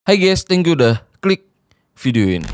Hai guys, thank you udah klik video ini.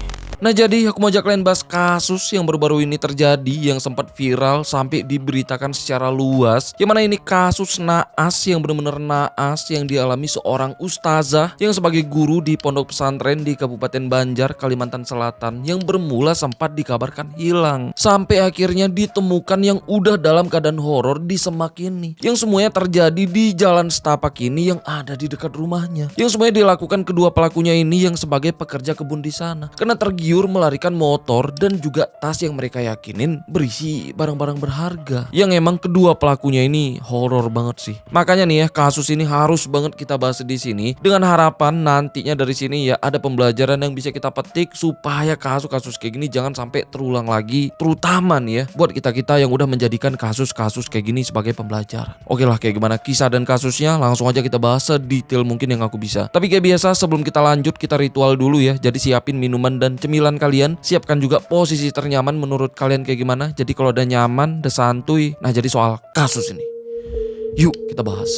Nah jadi aku mau ajak kalian bahas kasus yang baru-baru ini terjadi yang sempat viral sampai diberitakan secara luas. Yang mana ini kasus naas yang benar-benar naas yang dialami seorang ustazah yang sebagai guru di pondok pesantren di Kabupaten Banjar, Kalimantan Selatan yang bermula sempat dikabarkan hilang. Sampai akhirnya ditemukan yang udah dalam keadaan horor di Semak ini. Yang semuanya terjadi di Jalan Setapak ini yang ada di dekat rumahnya. Yang semuanya dilakukan kedua pelakunya ini yang sebagai pekerja kebun di sana. Karena tergiur melarikan motor dan juga tas yang mereka yakinin berisi barang-barang berharga. Yang emang kedua pelakunya ini horor banget sih. Makanya nih ya, kasus ini harus banget kita bahas di sini dengan harapan nantinya dari sini ya ada pembelajaran yang bisa kita petik supaya kasus-kasus kayak gini jangan sampai terulang lagi, terutama nih ya buat kita-kita yang udah menjadikan kasus-kasus kayak gini sebagai pembelajaran. Oke lah, kayak gimana kisah dan kasusnya langsung aja kita bahas sedetail mungkin yang aku bisa. Tapi kayak biasa sebelum kita lanjut kita ritual dulu ya. Jadi siapin minuman dan cemilan kalian, siapkan juga posisi ternyaman menurut kalian kayak gimana. Jadi kalau udah nyaman, udah santuy. Nah jadi soal kasus ini, yuk kita bahas.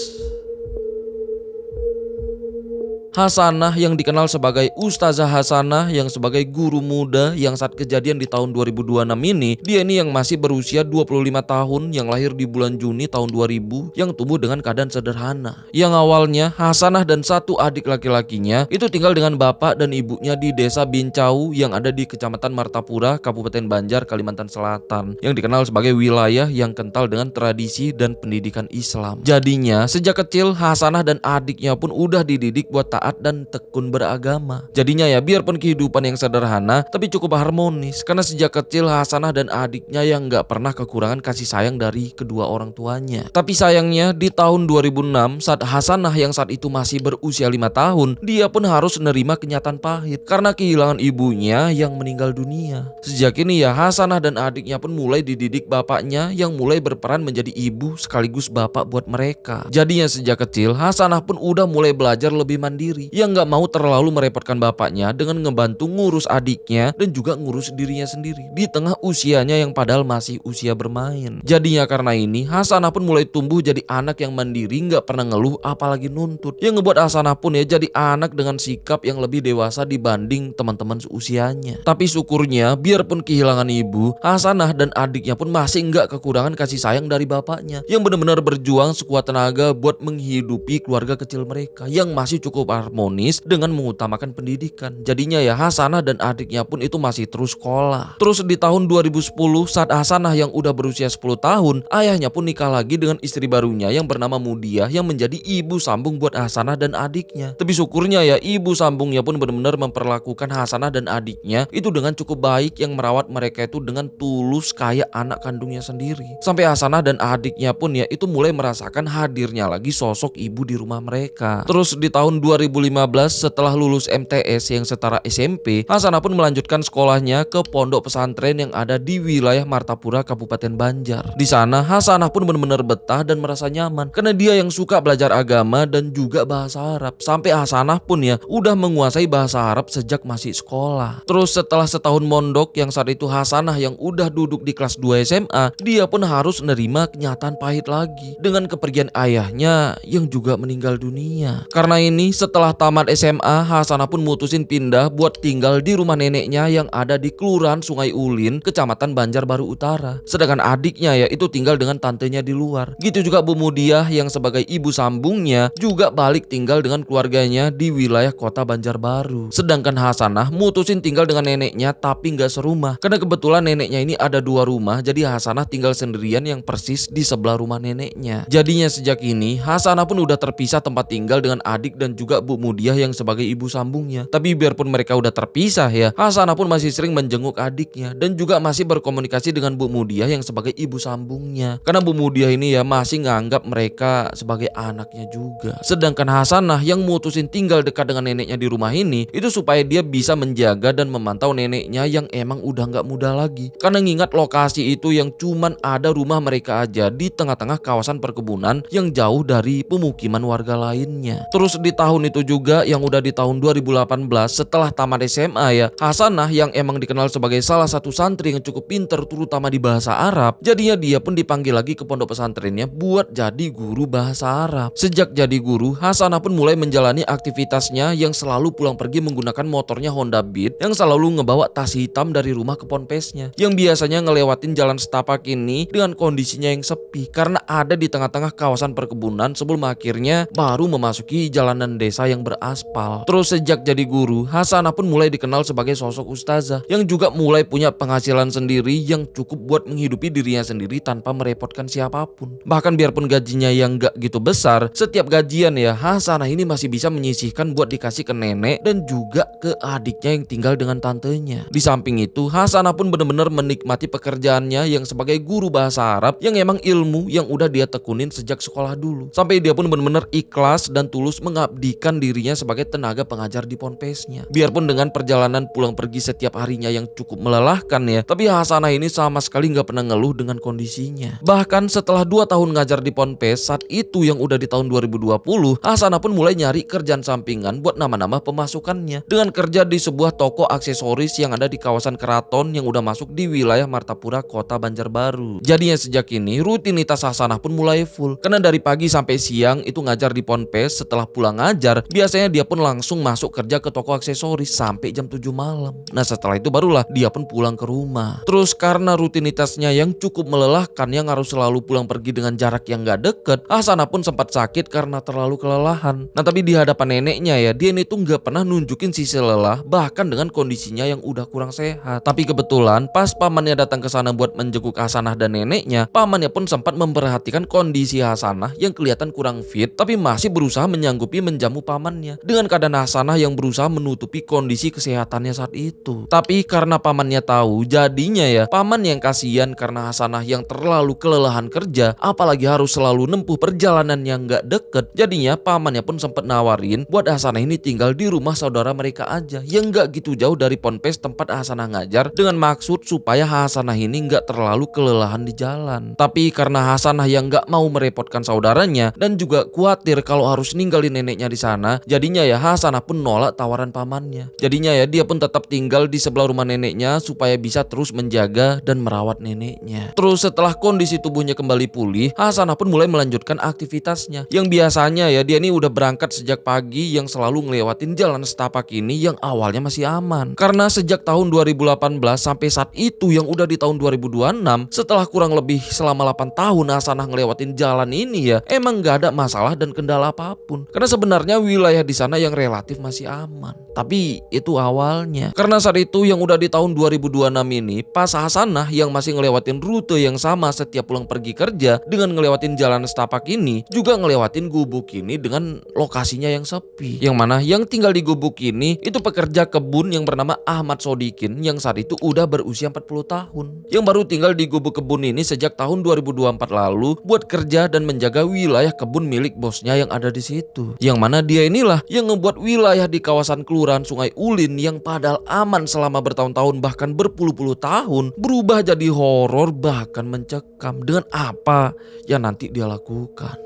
Hasanah yang dikenal sebagai Ustazah Hasanah yang sebagai guru muda yang saat kejadian di tahun 2026 ini, dia ini yang masih berusia 25 tahun yang lahir di bulan Juni tahun 2000 yang tumbuh dengan keadaan sederhana. Yang awalnya Hasanah dan satu adik laki-lakinya itu tinggal dengan bapak dan ibunya di desa Bincau yang ada di Kecamatan Martapura, Kabupaten Banjar, Kalimantan Selatan yang dikenal sebagai wilayah yang kental dengan tradisi dan pendidikan Islam. Jadinya sejak kecil Hasanah dan adiknya pun udah dididik buat taat dan tekun beragama. Jadinya ya biarpun kehidupan yang sederhana tapi cukup harmonis karena sejak kecil Hasanah dan adiknya yang gak pernah kekurangan kasih sayang dari kedua orang tuanya. Tapi sayangnya di tahun 2006 saat Hasanah yang saat itu masih berusia 5 tahun, dia pun harus menerima kenyataan pahit karena kehilangan ibunya yang meninggal dunia. Sejak ini ya Hasanah dan adiknya pun mulai dididik bapaknya yang mulai berperan menjadi ibu sekaligus bapak buat mereka. Jadinya sejak kecil Hasanah pun udah mulai belajar lebih mandiri, yang gak mau terlalu merepotkan bapaknya dengan ngebantu ngurus adiknya dan juga ngurus dirinya sendiri di tengah usianya yang padahal masih usia bermain. Jadinya karena ini Hasanah pun mulai tumbuh jadi anak yang mandiri, gak pernah ngeluh apalagi nuntut, yang ngebuat Hasanah pun ya jadi anak dengan sikap yang lebih dewasa dibanding teman-teman seusianya. Tapi syukurnya biarpun kehilangan ibu, Hasanah dan adiknya pun masih gak kekurangan kasih sayang dari bapaknya yang benar-benar berjuang sekuat tenaga buat menghidupi keluarga kecil mereka yang masih cukup harmonis dengan mengutamakan pendidikan. Jadinya ya Hasanah dan adiknya pun itu masih terus sekolah. Terus di tahun 2010 saat Hasanah yang udah berusia 10 tahun, ayahnya pun nikah lagi dengan istri barunya yang bernama Mudiah yang menjadi ibu sambung buat Hasanah dan adiknya. Tapi syukurnya ya ibu sambungnya pun benar-benar memperlakukan Hasanah dan adiknya itu dengan cukup baik, yang merawat mereka itu dengan tulus kayak anak kandungnya sendiri. Sampai Hasanah dan adiknya pun ya itu mulai merasakan hadirnya lagi sosok ibu di rumah mereka. Terus di tahun 2015 setelah lulus MTS yang setara SMP, Hasanah pun melanjutkan sekolahnya ke pondok pesantren yang ada di wilayah Martapura, Kabupaten Banjar. Di sana Hasanah pun benar-benar betah dan merasa nyaman karena dia yang suka belajar agama dan juga bahasa Arab. Sampai Hasanah pun ya udah menguasai bahasa Arab sejak masih sekolah. Terus setelah setahun mondok yang saat itu Hasanah yang udah duduk di kelas 2 SMA, dia pun harus nerima kenyataan pahit lagi dengan kepergian ayahnya yang juga meninggal dunia. Karena ini setelah tamat SMA, Hasanah pun mutusin pindah buat tinggal di rumah neneknya yang ada di Kelurahan Sungai Ulin, Kecamatan Banjarbaru Utara. Sedangkan adiknya ya itu tinggal dengan tantenya di luar. Gitu juga Bu Mudiah yang sebagai ibu sambungnya juga balik tinggal dengan keluarganya di wilayah kota Banjarbaru. Sedangkan Hasanah mutusin tinggal dengan neneknya tapi gak serumah karena kebetulan neneknya ini ada 2 rumah, jadi Hasanah tinggal sendirian yang persis di sebelah rumah neneknya. Jadinya sejak ini Hasanah pun udah terpisah tempat tinggal dengan adik dan juga Bu Mudiah yang sebagai ibu sambungnya. Tapi biarpun mereka udah terpisah ya, Hasanah pun masih sering menjenguk adiknya dan juga masih berkomunikasi dengan Bu Mudiah yang sebagai ibu sambungnya. Karena Bu Mudiah ini ya masih nganggap mereka sebagai anaknya juga. Sedangkan Hasanah yang mutusin tinggal dekat dengan neneknya di rumah ini itu supaya dia bisa menjaga dan memantau neneknya yang emang udah gak muda lagi. Karena ngingat lokasi itu yang cuman ada rumah mereka aja di tengah-tengah kawasan perkebunan yang jauh dari pemukiman warga lainnya. Terus di tahun itu juga yang udah di tahun 2018 setelah tamat SMA ya, Hasanah yang emang dikenal sebagai salah satu santri yang cukup pinter terutama di bahasa Arab, jadinya dia pun dipanggil lagi ke pondok pesantrennya buat jadi guru bahasa Arab. Sejak jadi guru, Hasanah pun mulai menjalani aktivitasnya yang selalu pulang pergi menggunakan motornya Honda Beat yang selalu ngebawa tas hitam dari rumah ke ponpesnya, yang biasanya ngelewatin jalan setapak ini dengan kondisinya yang sepi karena ada di tengah-tangah kawasan perkebunan sebelum akhirnya baru memasuki jalanan desa yang beraspal. Terus sejak jadi guru, Hasanah pun mulai dikenal sebagai sosok ustazah yang juga mulai punya penghasilan sendiri yang cukup buat menghidupi dirinya sendiri tanpa merepotkan siapapun. Bahkan biarpun gajinya yang gak gitu besar, setiap gajian ya Hasanah ini masih bisa menyisihkan buat dikasih ke nenek dan juga ke adiknya yang tinggal dengan tantenya. Di samping itu, Hasanah pun benar-benar menikmati pekerjaannya yang sebagai guru bahasa Arab yang emang ilmu yang udah dia tekunin sejak sekolah dulu. Sampai dia pun benar-benar ikhlas dan tulus mengabdikan dirinya sebagai tenaga pengajar di ponpesnya. Biarpun dengan perjalanan pulang pergi setiap harinya yang cukup melelahkan ya, tapi Hasanah ini sama sekali nggak pernah ngeluh dengan kondisinya. Bahkan setelah 2 tahun ngajar di ponpes, saat itu yang udah di tahun 2020, Hasanah pun mulai nyari kerjaan sampingan buat nama-nama pemasukannya dengan kerja di sebuah toko aksesoris yang ada di kawasan Keraton yang udah masuk di wilayah Martapura, Kota Banjarbaru. Jadinya sejak ini rutinitas Hasanah pun mulai full karena dari pagi sampai siang itu ngajar di ponpes. Setelah pulang ngajar, biasanya dia pun langsung masuk kerja ke toko aksesoris sampai jam 7 malam. Nah setelah itu barulah dia pun pulang ke rumah. Terus karena rutinitasnya yang cukup melelahkan yang harus selalu pulang pergi dengan jarak yang gak deket, Hasanah pun sempat sakit karena terlalu kelelahan. Nah tapi di hadapan neneknya ya, dia ini tuh gak pernah nunjukin sisi lelah bahkan dengan kondisinya yang udah kurang sehat. Tapi kebetulan pas pamannya datang ke sana buat menjenguk Hasanah dan neneknya, pamannya pun sempat memperhatikan kondisi Hasanah yang kelihatan kurang fit tapi masih berusaha menyanggupi menjamu pamannya dengan keadaan Hasanah yang berusaha menutupi kondisi kesehatannya saat itu. Tapi karena pamannya tahu, jadinya ya paman yang kasihan karena Hasanah yang terlalu kelelahan kerja apalagi harus selalu nempuh perjalanan yang gak deket. Jadinya pamannya pun sempat nawarin buat Hasanah ini tinggal di rumah saudara mereka aja yang gak gitu jauh dari ponpes tempat Hasanah ngajar dengan maksud supaya Hasanah ini gak terlalu kelelahan di jalan. Tapi karena Hasanah yang gak mau merepotkan saudaranya dan juga khawatir kalau harus ninggalin neneknya di sana, jadinya ya Hasanah pun nolak tawaran pamannya. Jadinya ya dia pun tetap tinggal di sebelah rumah neneknya supaya bisa terus menjaga dan merawat neneknya. Terus setelah kondisi tubuhnya kembali pulih, Hasanah pun mulai melanjutkan aktivitasnya yang biasanya ya dia ini udah berangkat sejak pagi yang selalu ngelewatin jalan setapak ini yang awalnya masih aman. Karena sejak tahun 2018 sampai saat itu yang udah di tahun 2026, setelah kurang lebih selama 8 tahun Hasanah ngelewatin jalan ini ya, emang gak ada masalah dan kendala apapun. Karena sebenarnya wilayah di sana yang relatif masih aman. Tapi itu awalnya. Karena saat itu yang udah di tahun 2026 ini, pas Hasanah yang masih ngelewatin rute yang sama setiap pulang pergi kerja dengan ngelewatin jalan setapak ini, juga ngelewatin gubuk ini dengan lokasinya yang sepi. Yang mana yang tinggal di gubuk ini itu pekerja kebun yang bernama Ahmad Sodikin yang saat itu udah berusia 40 tahun. Yang baru tinggal di gubuk kebun ini sejak tahun 2024 lalu buat kerja dan menjaga wilayah kebun milik bosnya yang ada di situ. Yang mana dia inilah yang ngebuat wilayah di kawasan Kelurahan Sungai Ulin yang padahal aman selama bertahun-tahun bahkan berpuluh-puluh tahun berubah jadi horor bahkan mencekam dengan apa yang nanti dia lakukan.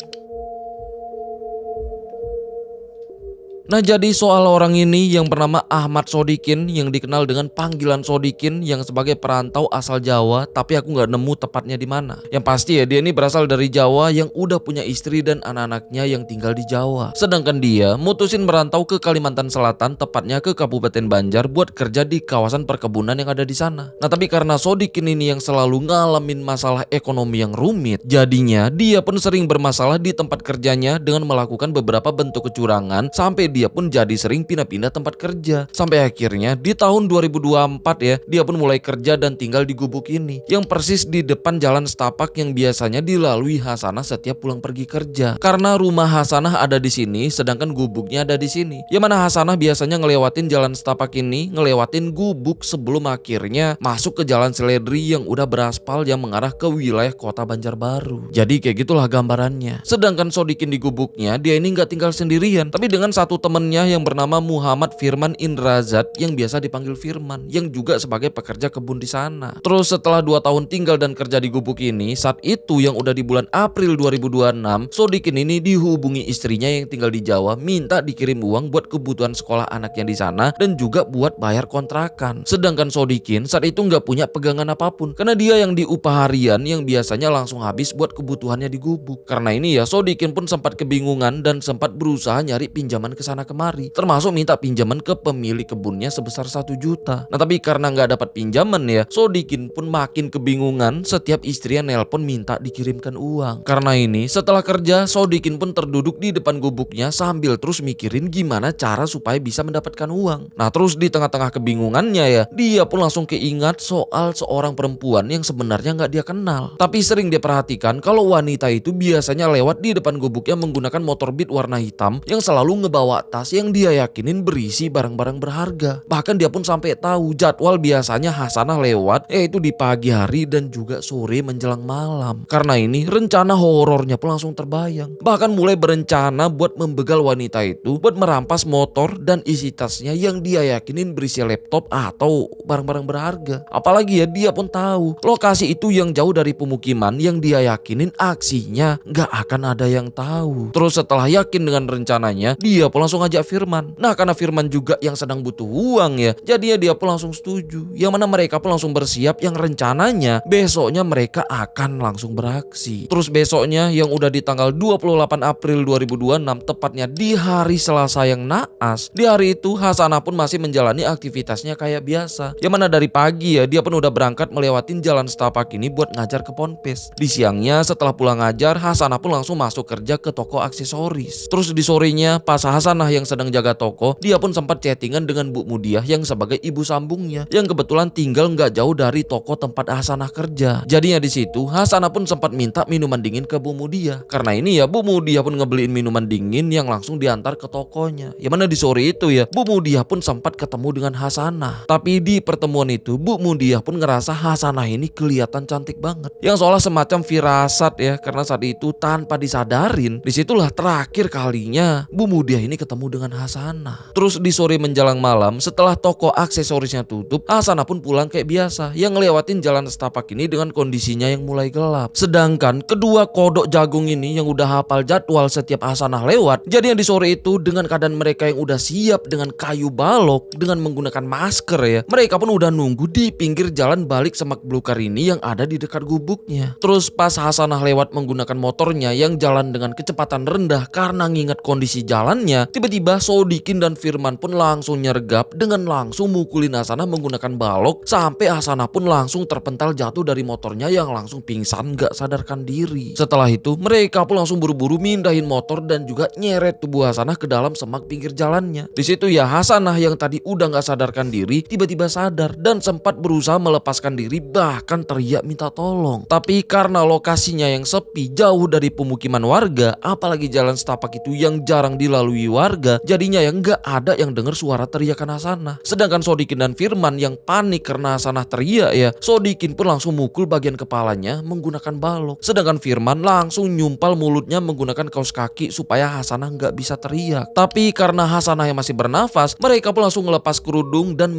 Nah jadi soal orang ini yang bernama Ahmad Sodikin yang dikenal dengan panggilan Sodikin yang sebagai perantau asal Jawa, tapi aku nggak nemu tepatnya di mana. Yang pasti ya dia ini berasal dari Jawa yang udah punya istri dan anak-anaknya yang tinggal di Jawa. Sedangkan dia mutusin merantau ke Kalimantan Selatan, tepatnya ke Kabupaten Banjar buat kerja di kawasan perkebunan yang ada di sana. Nah tapi karena Sodikin ini yang selalu ngalamin masalah ekonomi yang rumit, jadinya dia pun sering bermasalah di tempat kerjanya dengan melakukan beberapa bentuk kecurangan sampai dia pun jadi sering pindah-pindah tempat kerja. Sampai akhirnya di tahun 2024 ya, dia pun mulai kerja dan tinggal di gubuk ini yang persis di depan jalan setapak yang biasanya dilalui Hasanah setiap pulang pergi kerja. Karena rumah Hasanah ada di sini sedangkan gubuknya ada di sini. Yang mana Hasanah biasanya ngelewatin jalan setapak ini, ngelewatin gubuk sebelum akhirnya masuk ke jalan Seledri yang udah beraspal yang mengarah ke wilayah Kota Banjarbaru. Jadi kayak gitulah gambarannya. Sedangkan Sodikin di gubuknya dia ini nggak tinggal sendirian, tapi dengan satu temennya yang bernama Muhammad Firman Indrazat yang biasa dipanggil Firman, yang juga sebagai pekerja kebun di sana. Terus setelah 2 tahun tinggal dan kerja di gubuk ini, saat itu yang udah di bulan April 2026, Sodikin ini dihubungi istrinya yang tinggal di Jawa minta dikirim uang buat kebutuhan sekolah anaknya di sana dan juga buat bayar kontrakan. Sedangkan Sodikin saat itu nggak punya pegangan apapun karena dia yang diupah harian yang biasanya langsung habis buat kebutuhannya di gubuk. Karena ini ya Sodikin pun sempat kebingungan dan sempat berusaha nyari pinjaman ke sana kemari, termasuk minta pinjaman ke pemilik kebunnya sebesar 1 juta. Nah tapi karena nggak dapat pinjaman ya, Sodikin pun makin kebingungan setiap istrinya nelpon minta dikirimkan uang. Karena ini setelah kerja, Sodikin pun terduduk di depan gubuknya sambil terus mikirin gimana cara supaya bisa mendapatkan uang. Nah terus di tengah-tengah kebingungannya ya, dia pun langsung keingat soal seorang perempuan yang sebenarnya nggak dia kenal. Tapi sering dia perhatikan kalau wanita itu biasanya lewat di depan gubuknya menggunakan motor Beat warna hitam yang selalu ngebawa tas yang dia yakinin berisi barang-barang berharga. Bahkan dia pun sampai tahu jadwal biasanya Hasanah lewat yaitu di pagi hari dan juga sore menjelang malam. Karena ini rencana horornya pun langsung terbayang. Bahkan mulai berencana buat membegal wanita itu buat merampas motor dan isi tasnya yang dia yakinin berisi laptop atau barang-barang berharga. Apalagi ya dia pun tahu lokasi itu yang jauh dari pemukiman yang dia yakinin aksinya nggak akan ada yang tahu. Terus setelah yakin dengan rencananya, dia pun langsung ajak Firman. Nah karena Firman juga yang sedang butuh uang ya, jadinya dia pun langsung setuju. Yang mana mereka pun langsung bersiap yang rencananya besoknya mereka akan langsung beraksi. Terus besoknya yang udah di tanggal 28 April 2026, tepatnya di hari Selasa yang naas, di hari itu Hasanah pun masih menjalani aktivitasnya kayak biasa. Yang mana dari pagi ya dia pun udah berangkat melewatin jalan setapak ini buat ngajar ke Ponpes. Di siangnya setelah pulang ngajar, Hasanah pun langsung masuk kerja ke toko aksesoris. Terus di sorenya pas Hasanah yang sedang jaga toko, dia pun sempat chattingan dengan Bu Mudiah yang sebagai ibu sambungnya, yang kebetulan tinggal nggak jauh dari toko tempat Hasanah kerja. Jadinya di situ Hasanah pun sempat minta minuman dingin ke Bu Mudiah. Karena ini ya Bu Mudiah pun ngebeliin minuman dingin yang langsung diantar ke tokonya. Yang mana di sore itu ya Bu Mudiah pun sempat ketemu dengan Hasanah. Tapi di pertemuan itu Bu Mudiah pun ngerasa Hasanah ini kelihatan cantik banget, yang seolah semacam firasat ya, karena saat itu tanpa disadarin disitulah terakhir kalinya Bu Mudiah ini ketemu dengan Hasanah. Terus di sore menjelang malam setelah toko aksesorisnya tutup, Hasanah pun pulang kayak biasa yang ngelewatin jalan setapak ini dengan kondisinya yang mulai gelap. Sedangkan kedua kodok jagung ini yang udah hafal jadwal setiap Hasanah lewat, jadi yang di sore itu dengan keadaan mereka yang udah siap dengan kayu balok dengan menggunakan masker ya, mereka pun udah nunggu di pinggir jalan balik semak belukar ini yang ada di dekat gubuknya. Terus pas Hasanah lewat menggunakan motornya yang jalan dengan kecepatan rendah karena nginget kondisi jalannya, tiba-tiba Sodikin dan Firman pun langsung nyergap dengan langsung mukulin Hasanah menggunakan balok sampai Hasanah pun langsung terpental jatuh dari motornya yang langsung pingsan gak sadarkan diri. Setelah itu mereka pun langsung buru-buru mindahin motor dan juga nyeret tubuh Hasanah ke dalam semak pinggir jalannya. Di situ ya Hasanah yang tadi udah gak sadarkan diri tiba-tiba sadar dan sempat berusaha melepaskan diri, bahkan teriak minta tolong. Tapi karena lokasinya yang sepi jauh dari pemukiman warga, apalagi jalan setapak itu yang jarang dilalui warga, jadinya yang gak ada yang dengar suara teriakan Hasanah. Sedangkan Sodikin dan Firman yang panik karena Hasanah teriak ya, Sodikin pun langsung mukul bagian kepalanya menggunakan balok. Sedangkan Firman langsung nyumpal mulutnya menggunakan kaos kaki supaya Hasanah gak bisa teriak. Tapi karena Hasanah yang masih bernafas, mereka pun langsung ngelepas kerudung dan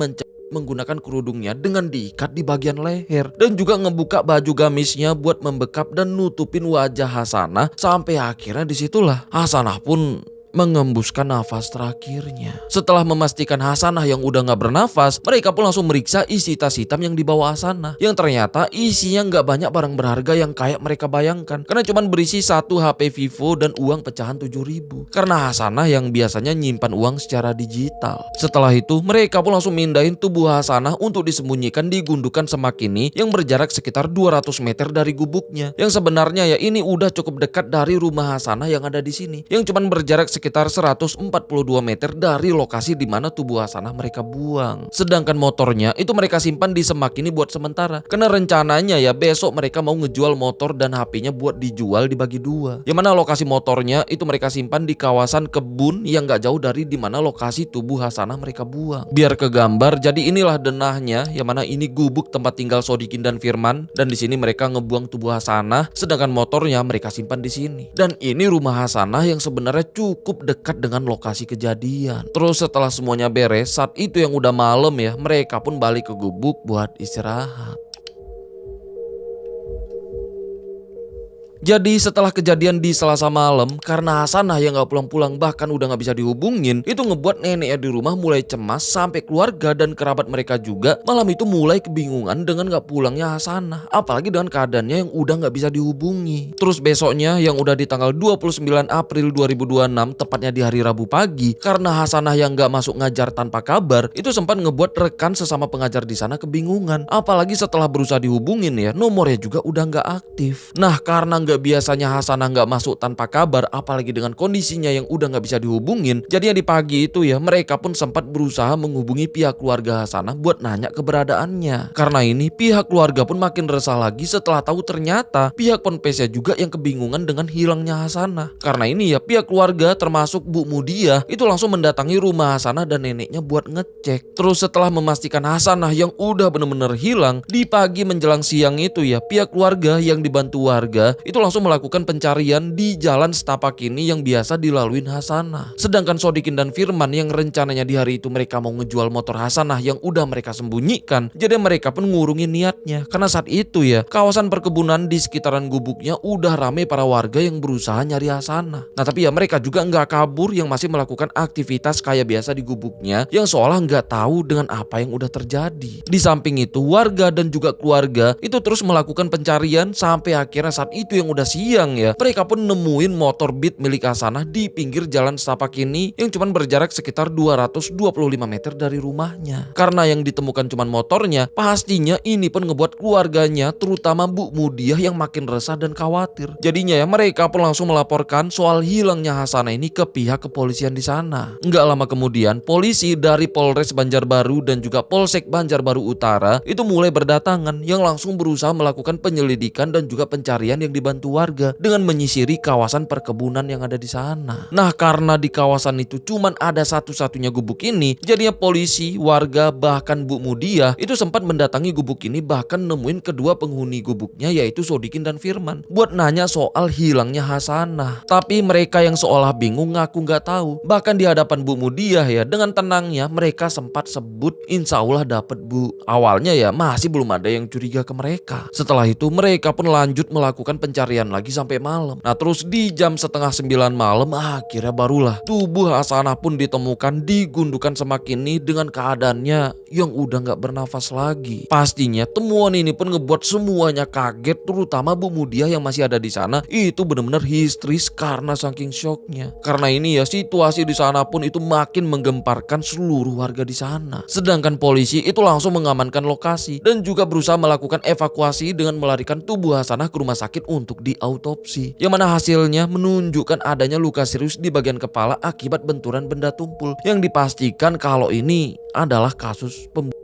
menggunakan kerudungnya dengan diikat di bagian leher dan juga ngebuka baju gamisnya buat membekap dan nutupin wajah Hasanah sampai akhirnya disitulah Hasanah pun mengembuskan nafas terakhirnya. Setelah memastikan Hasanah yang udah gak bernafas, mereka pun langsung meriksa isi tas hitam yang dibawa Hasanah, yang ternyata isinya gak banyak barang berharga yang kayak mereka bayangkan, karena cuman berisi 1 HP Vivo dan uang pecahan 7.000, karena Hasanah yang biasanya nyimpan uang secara digital. Setelah itu mereka pun langsung mindahin tubuh Hasanah untuk disembunyikan di gundukan semak ini yang berjarak sekitar 200 meter dari gubuknya, yang sebenarnya ya ini udah cukup dekat dari rumah Hasanah yang ada di sini, yang cuman berjarak sekitar 142 meter dari lokasi di mana tubuh Hasanah mereka buang. Sedangkan motornya itu mereka simpan di semak ini buat sementara, karena rencananya ya besok mereka mau ngejual motor dan HP-nya buat dijual dibagi 2. Yang mana lokasi motornya itu mereka simpan di kawasan kebun yang gak jauh dari di mana lokasi tubuh Hasanah mereka buang. Biar ke gambar, jadi inilah denahnya, yang mana ini gubuk tempat tinggal Sodikin dan Firman, dan di sini mereka ngebuang tubuh Hasanah, sedangkan motornya mereka simpan di sini. Dan ini rumah Hasanah yang sebenarnya cukup cukup dekat dengan lokasi kejadian. Terus setelah semuanya beres, saat itu yang udah malam ya, mereka pun balik ke gubuk buat istirahat. Jadi setelah kejadian di Selasa malam, karena Hasanah yang gak pulang-pulang bahkan udah gak bisa dihubungin, itu ngebuat neneknya di rumah mulai cemas sampai keluarga dan kerabat mereka juga malam itu mulai kebingungan dengan gak pulangnya Hasanah. Apalagi dengan keadaannya yang udah gak bisa dihubungi. Terus besoknya yang udah di tanggal 29 April 2026, tepatnya di hari Rabu pagi, karena Hasanah yang gak masuk ngajar tanpa kabar, itu sempat ngebuat rekan sesama pengajar di sana kebingungan. Apalagi setelah berusaha dihubungin ya, nomornya juga udah gak aktif. Nah karena gak biasanya Hasanah gak masuk tanpa kabar, apalagi dengan kondisinya yang udah gak bisa dihubungin, jadinya di pagi itu ya mereka pun sempat berusaha menghubungi pihak keluarga Hasanah buat nanya keberadaannya. Karena ini pihak keluarga pun makin resah lagi setelah tahu ternyata pihak ponpesnya juga yang kebingungan dengan hilangnya Hasanah. Karena ini ya pihak keluarga termasuk Bu Mudia itu langsung mendatangi rumah Hasanah dan neneknya buat ngecek. Terus setelah memastikan Hasanah yang udah bener-bener hilang, di pagi menjelang siang itu ya pihak keluarga yang dibantu warga itu langsung melakukan pencarian di jalan setapak ini yang biasa dilaluin Hasanah. Sedangkan Sodikin dan Firman yang rencananya di hari itu mereka mau ngejual motor Hasanah yang udah mereka sembunyikan, jadi mereka pun ngurungin niatnya. Karena saat itu ya kawasan perkebunan di sekitaran gubuknya udah rame para warga yang berusaha nyari Hasanah. Nah tapi ya mereka juga nggak kabur, yang masih melakukan aktivitas kayak biasa di gubuknya, yang seolah nggak tahu dengan apa yang udah terjadi. Di samping itu warga dan juga keluarga itu terus melakukan pencarian sampai akhirnya saat itu yang udah siang ya, mereka pun nemuin motor Beat milik Hasanah di pinggir jalan setapak ini yang cuman berjarak sekitar 225 meter dari rumahnya. Karena yang ditemukan cuman motornya, pastinya ini pun ngebuat keluarganya terutama Bu Mudia yang makin resah dan khawatir. Jadinya ya mereka pun langsung melaporkan soal hilangnya Hasanah ini ke pihak kepolisian di sana. Nggak lama kemudian polisi dari Polres Banjarbaru dan juga Polsek Banjarbaru Utara itu mulai berdatangan yang langsung berusaha melakukan penyelidikan dan juga pencarian yang dibantu warga dengan menyisiri kawasan perkebunan yang ada di sana. Nah karena di kawasan itu cuman ada satu-satunya gubuk ini, jadinya polisi, warga, bahkan Bu Mudia itu sempat mendatangi gubuk ini, bahkan nemuin kedua penghuni gubuknya yaitu Sodikin dan Firman buat nanya soal hilangnya Hasanah. Tapi mereka yang seolah bingung ngaku nggak tahu. Bahkan di hadapan Bu Mudia ya dengan tenangnya mereka sempat sebut insya Allah dapat Bu. Awalnya ya masih belum ada yang curiga ke mereka. Setelah itu mereka pun lanjut melakukan pencarian lagi sampai malam. Nah terus di jam setengah 9 malam akhirnya barulah tubuh Hasanah pun ditemukan di gundukan semak ini dengan keadaannya yang udah gak bernafas lagi. Pastinya temuan ini pun ngebuat semuanya kaget, terutama Bu Mudia yang masih ada di sana itu benar-benar histeris karena saking syoknya. Karena ini ya situasi di sana pun itu makin menggemparkan seluruh warga di sana. Sedangkan polisi itu langsung mengamankan lokasi dan juga berusaha melakukan evakuasi dengan melarikan tubuh Hasanah ke rumah sakit untuk diautopsi. Yang mana hasilnya menunjukkan adanya luka serius di bagian kepala akibat benturan benda tumpul yang dipastikan kalau ini adalah kasus pembunuhan.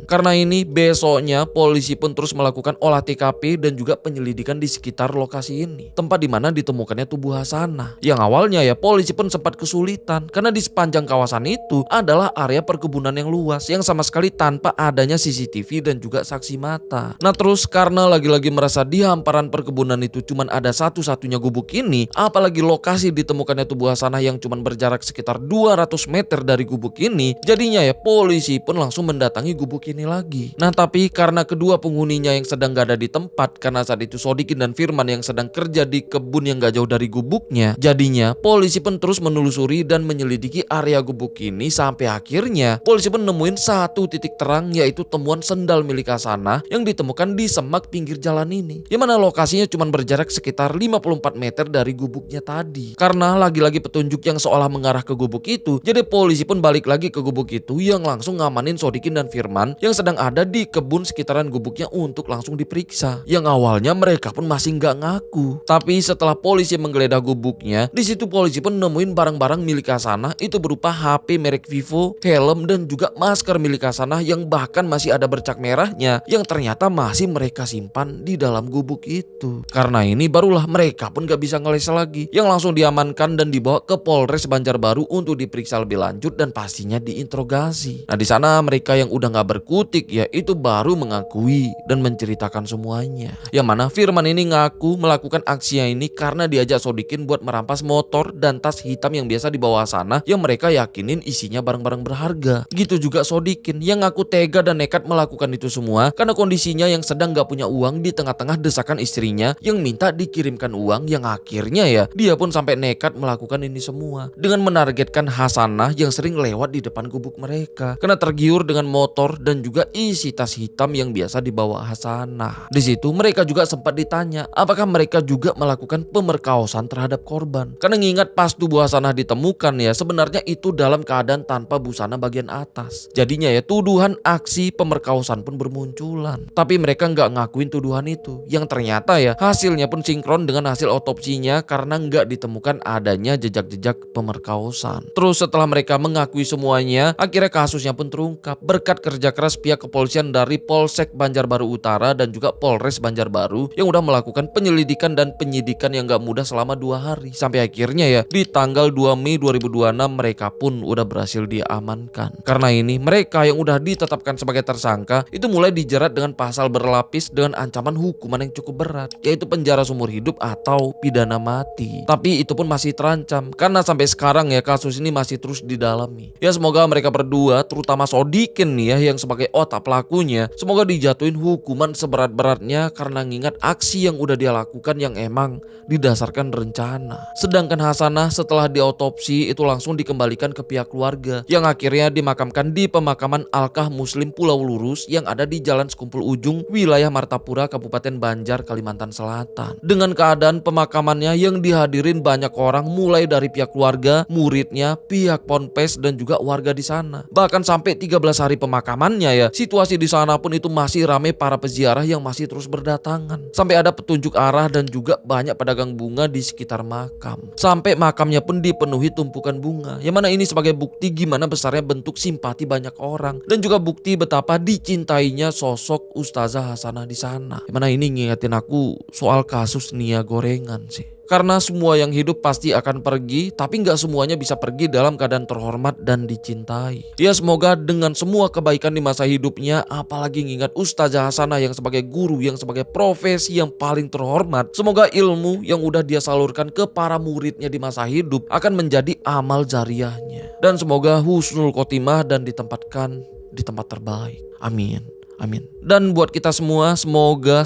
Karena ini besoknya polisi pun terus melakukan olah TKP dan juga penyelidikan di sekitar lokasi ini, tempat di mana ditemukannya tubuh Hasanah. Yang awalnya ya polisi pun sempat kesulitan karena di sepanjang kawasan itu adalah area perkebunan yang luas yang sama sekali tanpa adanya CCTV dan juga saksi mata. Nah terus karena lagi-lagi merasa di hamparan perkebunan itu cuman ada satu-satunya gubuk ini, apalagi lokasi ditemukannya tubuh Hasanah yang cuman berjarak sekitar 200 meter dari gubuk ini, jadinya ya polisi pun langsung mendatangi gubuk ini lagi. Nah tapi karena kedua penghuninya yang sedang gak ada di tempat, karena saat itu Sodikin dan Firman yang sedang kerja di kebun yang gak jauh dari gubuknya, jadinya polisi pun terus menelusuri dan menyelidiki area gubuk ini sampai akhirnya polisi pun nemuin satu titik terang, yaitu temuan sendal milik Hasanah yang ditemukan di semak pinggir jalan ini, yang mana lokasinya cuma berjarak sekitar 54 meter dari gubuknya tadi. Karena lagi-lagi petunjuk yang seolah mengarah ke gubuk itu, jadi polisi pun balik lagi ke gubuk itu yang langsung ngamanin Sodikin dan Firman yang sedang ada di kebun sekitaran gubuknya untuk langsung diperiksa. Yang awalnya mereka pun masih nggak ngaku. Tapi setelah polisi menggeledah gubuknya, di situ polisi pun nemuin barang-barang milik Hasanah itu berupa HP merek Vivo, helm dan juga masker milik Hasanah yang bahkan masih ada bercak merahnya yang ternyata masih mereka simpan di dalam gubuk itu. Karena ini barulah mereka pun gak bisa ngeles lagi, yang langsung diamankan dan dibawa ke Polres Banjarbaru untuk diperiksa lebih lanjut dan pastinya diinterogasi. Nah di sana mereka yang udah nggak berkutik ya itu baru mengakui dan menceritakan semuanya. Yang mana Firman ini ngaku melakukan aksinya ini karena diajak Sodikin buat merampas motor dan tas hitam yang biasa dibawa sana yang mereka yakinin isinya barang-barang berharga. Gitu juga Sodikin yang ngaku tega dan nekat melakukan itu semua karena kondisinya yang sedang gak punya uang di tengah-tengah desakan istrinya yang minta dikirimkan uang, yang akhirnya ya dia pun sampai nekat melakukan ini semua dengan menargetkan Hasanah yang sering lewat di depan gubuk mereka karena tergiur dengan motor dan juga isi tas hitam yang biasa dibawa Hasanah. Di situ mereka juga sempat ditanya apakah mereka juga melakukan pemerkosaan terhadap korban. Karena ngingat pas tubuh Hasanah ditemukan ya sebenarnya itu dalam keadaan tanpa busana bagian atas. Jadinya ya tuduhan aksi pemerkosaan pun bermunculan. Tapi mereka nggak ngakuin tuduhan itu. Yang ternyata ya hasilnya pun sinkron dengan hasil otopsinya karena nggak ditemukan adanya jejak-jejak pemerkosaan. Terus setelah mereka mengakui semuanya, akhirnya kasusnya pun terungkap berkat kerja keras pihak kepolisian dari Polsek Banjarbaru Utara dan juga Polres Banjarbaru yang udah melakukan penyelidikan dan penyidikan yang gak mudah selama 2 hari. Sampai akhirnya ya di tanggal 2 Mei 2026 mereka pun udah berhasil diamankan. Karena ini mereka yang udah ditetapkan sebagai tersangka itu mulai dijerat dengan pasal berlapis dengan ancaman hukuman yang cukup berat, yaitu penjara seumur hidup atau pidana mati. Tapi itu pun masih terancam karena sampai sekarang ya kasus ini masih terus didalami. Ya semoga mereka berdua terutama Sodikin nih ya yang sebagai otak pelakunya semoga dijatuhin hukuman seberat-beratnya karena ngingat aksi yang udah dia lakukan yang emang didasarkan rencana. Sedangkan Hasanah setelah diotopsi itu langsung dikembalikan ke pihak keluarga yang akhirnya dimakamkan di pemakaman Alkah Muslim Pulau Lurus yang ada di Jalan Sekumpul Ujung, wilayah Martapura, Kabupaten Banjar, Kalimantan Selatan. Dengan keadaan pemakamannya yang dihadirin banyak orang mulai dari pihak keluarga, muridnya, pihak ponpes dan juga warga di sana. Bahkan sampai 13 hari pemakamannya ya, situasi di sana pun itu masih ramai para peziarah yang masih terus berdatangan. Sampai ada petunjuk arah dan juga banyak pedagang bunga di sekitar makam. Sampai makamnya pun dipenuhi tumpukan bunga. Yang mana ini sebagai bukti gimana besarnya bentuk simpati banyak orang dan juga bukti betapa dicintainya sosok Ustazah Hasanah di sana. Yang mana ini ngingetin aku soal kasus Nia Gorengan sih. Karena semua yang hidup pasti akan pergi, tapi nggak semuanya bisa pergi dalam keadaan terhormat dan dicintai. Ya semoga dengan semua kebaikan di masa hidupnya, apalagi ngingat Ustazah Hasanah yang sebagai guru, yang sebagai profesi yang paling terhormat, semoga ilmu yang udah dia salurkan ke para muridnya di masa hidup akan menjadi amal jariahnya. Dan semoga husnul khotimah dan ditempatkan di tempat terbaik. Amin. Amin. Dan buat kita semua semoga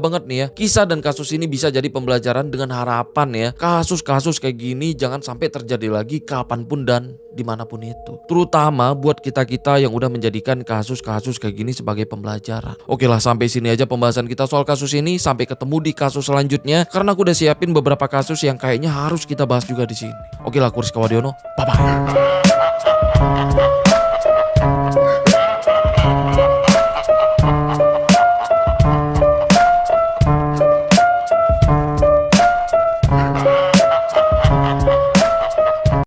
banget nih ya kisah dan kasus ini bisa jadi pembelajaran dengan harapan ya kasus-kasus kayak gini jangan sampai terjadi lagi kapanpun dan dimanapun itu. Terutama buat kita-kita yang udah menjadikan kasus-kasus kayak gini sebagai pembelajaran. Oke lah sampai sini aja pembahasan kita soal kasus ini. Sampai ketemu di kasus selanjutnya karena aku udah siapin beberapa kasus yang kayaknya harus kita bahas juga di sini. Oke lah, aku Rizky Wadiono. Bye bye.